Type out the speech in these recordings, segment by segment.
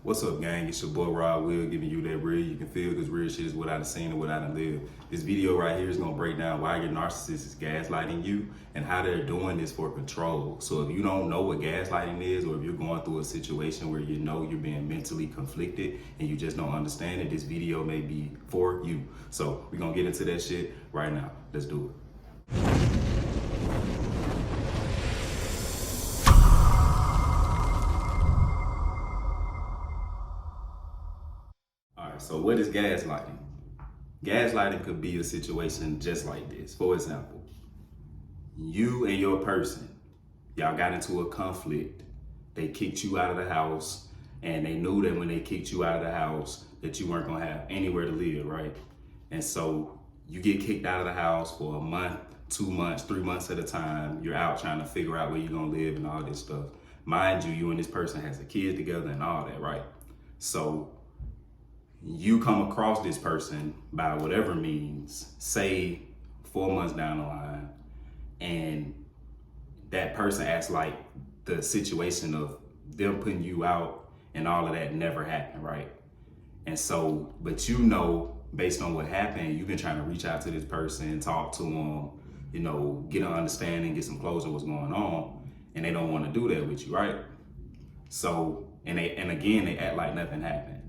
What's up, gang? It's your boy Rob Will giving you that real you can feel, because real shit is what I done seen and what I done lived. This video right here is gonna break down why your narcissist is gaslighting you and how they're doing this for control. So if you don't know what gaslighting is, or if you're going through a situation where you know you're being mentally conflicted and you just don't understand it, this video may be for you. So we're gonna get into that shit right now. Let's do it. So what is gaslighting? Gaslighting could be a situation just like this. For example, you and your person, y'all got into a conflict. They kicked you out of the house, and they knew that when they kicked you out of the house that you weren't gonna have anywhere to live, right? And so you get kicked out of the house for a month, 2 months, 3 months at a time. You're out trying to figure out where you're gonna live and all this stuff. Mind you, you and this person has a kid together and all that, right? So you come across this person by whatever means, say 4 months down the line, and that person acts like the situation of them putting you out and all of that never happened, right? And so, but you know, based on what happened, you've been trying to reach out to this person, talk to them, you know, get an understanding, get some closure what's going on, and they don't want to do that with you, right? So, and again, they act like nothing happened.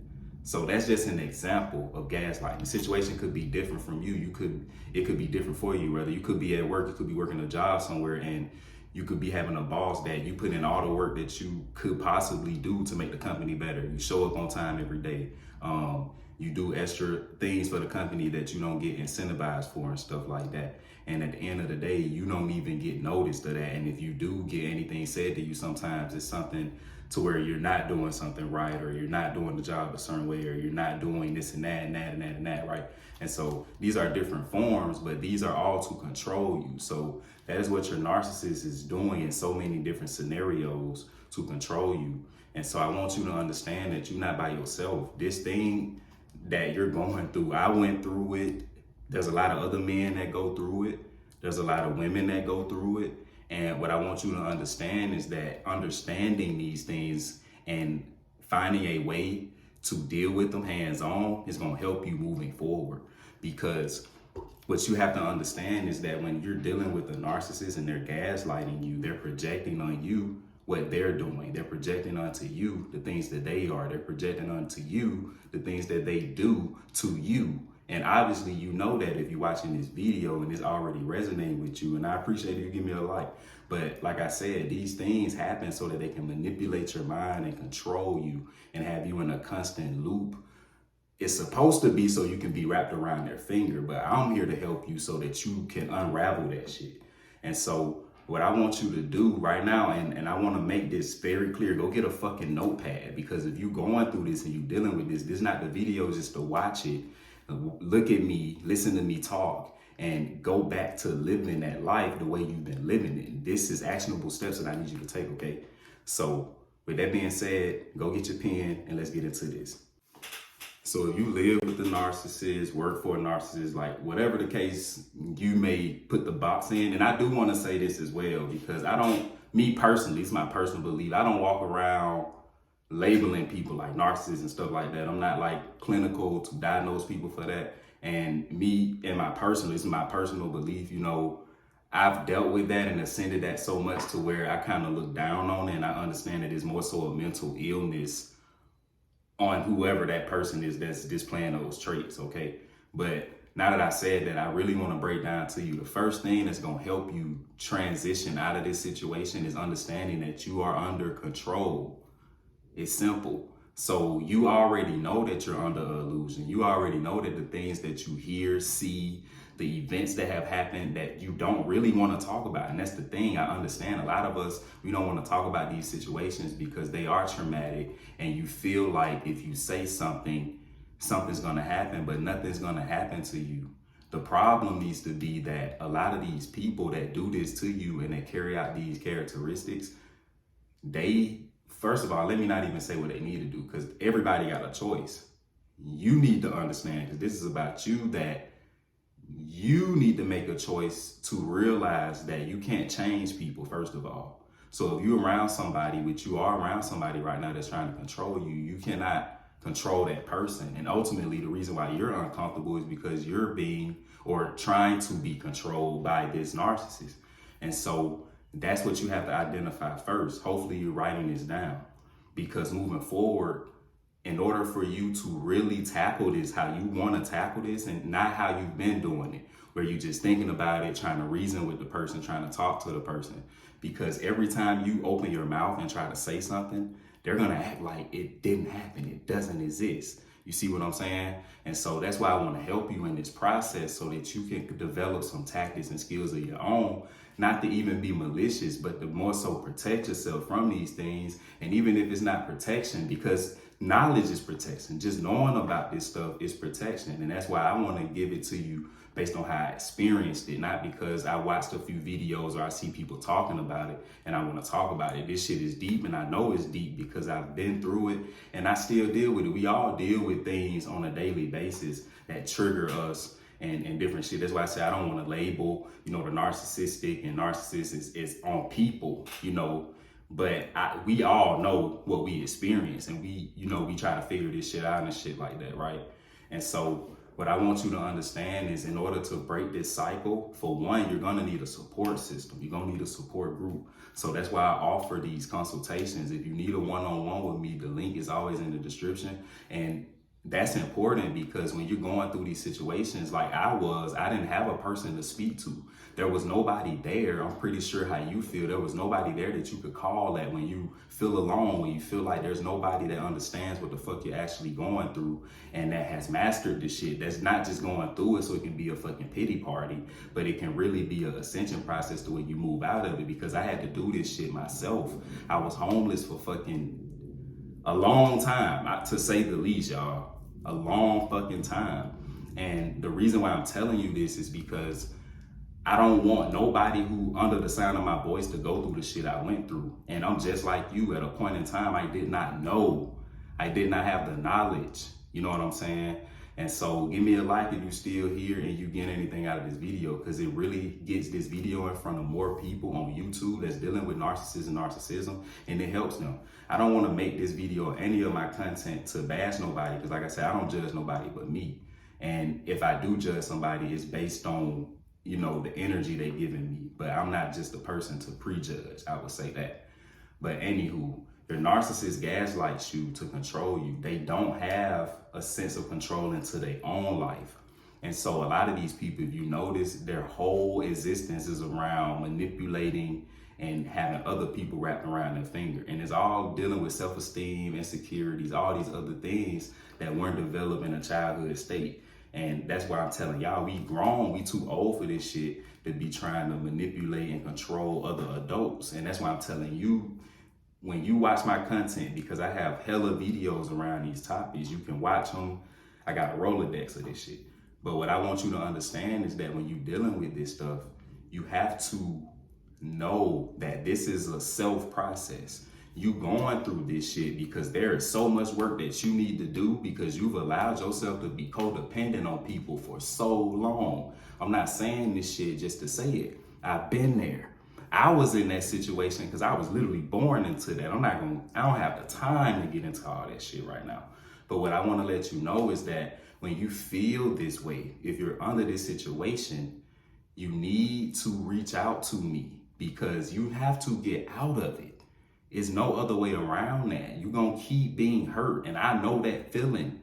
So that's just an example of gaslighting. The situation could be different from you. It could be different for you. Whether you could be at work, you could be working a job somewhere, and you could be having a boss that you put in all the work that you could possibly do to make the company better. You show up on time every day. You do extra things for the company that you don't get incentivized for and stuff like that. And at the end of the day, you don't even get noticed of that. And if you do get anything said to you, sometimes it's something to where you're not doing something right, or you're not doing the job a certain way, or you're not doing this and that and that and that and that, right? And so these are different forms, but these are all to control you. So that is what your narcissist is doing in so many different scenarios, to control you. And so I want you to understand that you're not by yourself. This thing that you're going through, I went through it. There's a lot of other men that go through it. There's a lot of women that go through it. And what I want you to understand is that understanding these things and finding a way to deal with them hands-on is going to help you moving forward. Because what you have to understand is that when you're dealing with a narcissist and they're gaslighting you, they're projecting on you what they're doing. They're projecting onto you the things that they are. They're projecting onto you the things that they do to you. And obviously, you know that if you're watching this video and it's already resonating with you, and I appreciate you give me a like. But like I said, these things happen so that they can manipulate your mind and control you and have you in a constant loop. It's supposed to be so you can be wrapped around their finger, but I'm here to help you so that you can unravel that shit. And so what I want you to do right now, and I want to make this very clear, go get a fucking notepad, because if you're going through this and you're dealing with this is not the video just to watch it. Look at me, listen to me talk, and go back to living that life the way you've been living it. This is actionable steps that I need you to take, okay? So with that being said, go get your pen and let's get into this. So if you live with a narcissist, work for a narcissist, like whatever the case, you may put the box in. And I do want to say this as well, because me personally, it's my personal belief, I don't walk around labeling people like narcissists and stuff like that. I'm not like clinical to diagnose people for that. And me and this is my personal belief, you know, I've dealt with that and ascended that so much to where I kind of look down on it, and I understand that it's more so a mental illness on whoever that person is that's displaying those traits, okay? But now that I said that, I really want to break down to you the first thing that's going to help you transition out of this situation is understanding that you are under control. It's simple. So you already know that you're under an illusion. You already know that the things that you hear, see, the events that have happened that you don't really want to talk about. And that's the thing. I understand a lot of us, we don't want to talk about these situations because they are traumatic, and you feel like if you say something, something's going to happen, but nothing's going to happen to you. The problem needs to be that a lot of these people that do this to you and that carry out these characteristics, first of all, let me not even say what they need to do, because everybody got a choice. You need to understand, because this is about you, that you need to make a choice to realize that you can't change people, first of all. So if you're around somebody, which you are around somebody right now that's trying to control you, you cannot control that person. And ultimately, the reason why you're uncomfortable is because you're being or trying to be controlled by this narcissist. And so that's what you have to identify first. Hopefully you're writing this down, because moving forward, in order for you to really tackle this how you want to tackle this and not how you've been doing it, where you're just thinking about it, trying to reason with the person, trying to talk to the person. Because every time you open your mouth and try to say something, they're going to act like it didn't happen. It doesn't exist. You see what I'm saying? And so that's why I want to help you in this process so that you can develop some tactics and skills of your own, not to even be malicious, but to more so protect yourself from these things. And even if it's not protection, because knowledge is protection. Just knowing about this stuff is protection. And that's why I want to give it to you based on how I experienced it, not because I watched a few videos or I see people talking about it and I want to talk about it. This shit is deep, and I know it's deep because I've been through it and I still deal with it. We all deal with things on a daily basis that trigger us and different shit. That's why I say I don't want to label, the narcissistic and narcissist is on people, but we all know what we experience, and we try to figure this shit out and shit like that, right? And so what I want you to understand is, in order to break this cycle, for one, you're gonna need a support system. You're gonna need a support group. So that's why I offer these consultations. If you need a one-on-one with me, the link is always in the description. And that's important because when you're going through these situations like I didn't have a person to speak to. There was nobody there. I'm pretty sure how you feel. There was nobody there that you could call at when you feel alone, when you feel like there's nobody that understands what the fuck you're actually going through and that has mastered this shit. That's not just going through it so it can be a fucking pity party, but it can really be an ascension process to where you move out of it, because I had to do this shit myself. I was homeless for fucking a long time, to say the least, y'all. A long fucking time. And the reason why I'm telling you this is because I don't want nobody who under the sound of my voice to go through the shit I went through. And I'm just like you. At a point in time, I did not know. I did not have the knowledge. You know what I'm saying? And so give me a like if you're still here and you get anything out of this video, because it really gets this video in front of more people on YouTube that's dealing with narcissism and narcissism, and it helps them. I don't want to make this video or any of my content to bash nobody, because like I said, I don't judge nobody but me. And if I do judge somebody, it's based on, the energy they giving me. But I'm not just a person to prejudge, I would say that. But anywho, your narcissist gaslights you to control you. They don't have a sense of control into their own life. And so a lot of these people, if you notice, their whole existence is around manipulating and having other people wrapped around their finger. And it's all dealing with self-esteem, insecurities, all these other things that weren't developed in a childhood state. And that's why I'm telling y'all, we grown, we too old for this shit to be trying to manipulate and control other adults. And that's why I'm telling you, when you watch my content, because I have hella videos around these topics, you can watch them. I got a Rolodex of this shit. But what I want you to understand is that when you're dealing with this stuff, you have to know that this is a self process. You going through this shit because there is so much work that you need to do, because you've allowed yourself to be codependent on people for so long. I'm not saying this shit just to say it. I've been there. I was in that situation because I was literally born into that. I don't have the time to get into all that shit right now. But what I want to let you know is that when you feel this way, if you're under this situation, you need to reach out to me, because you have to get out of it. There's no other way around that. You're going to keep being hurt. And I know that feeling.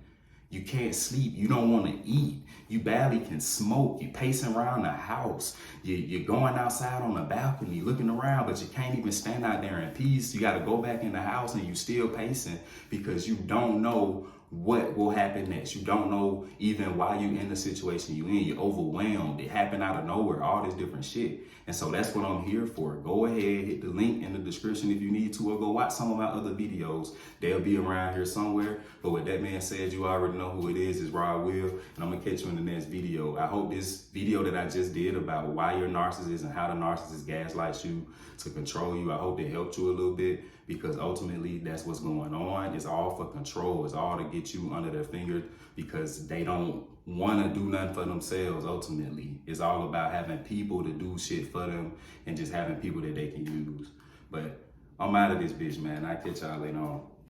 You can't sleep. You don't want to eat. You barely can smoke. You're pacing around the house. You're going outside on the balcony looking around, but you can't even stand out there in peace. You got to go back in the house and you still pacing because you don't know what will happen next. You don't know even why you in the situation you in. You're overwhelmed. It happened out of nowhere, all this different shit. And so that's what I'm here for. Go ahead, hit the link in the description if you need to, or go watch some of my other videos. They'll be around here somewhere. But with that man said, you already know who it is. It's Rod Will, and I'm gonna catch you in the next video. I hope this video that I just did about why you're a narcissist and how the narcissist gaslights you to control you, I hope it helped you a little bit, because ultimately that's what's going on. It's all for control. It's all to get you under their finger, because they don't want to do nothing for themselves. Ultimately, it's all about having people to do shit for them and just having people that they can use. But I'm out of this bitch, man. I catch y'all later on.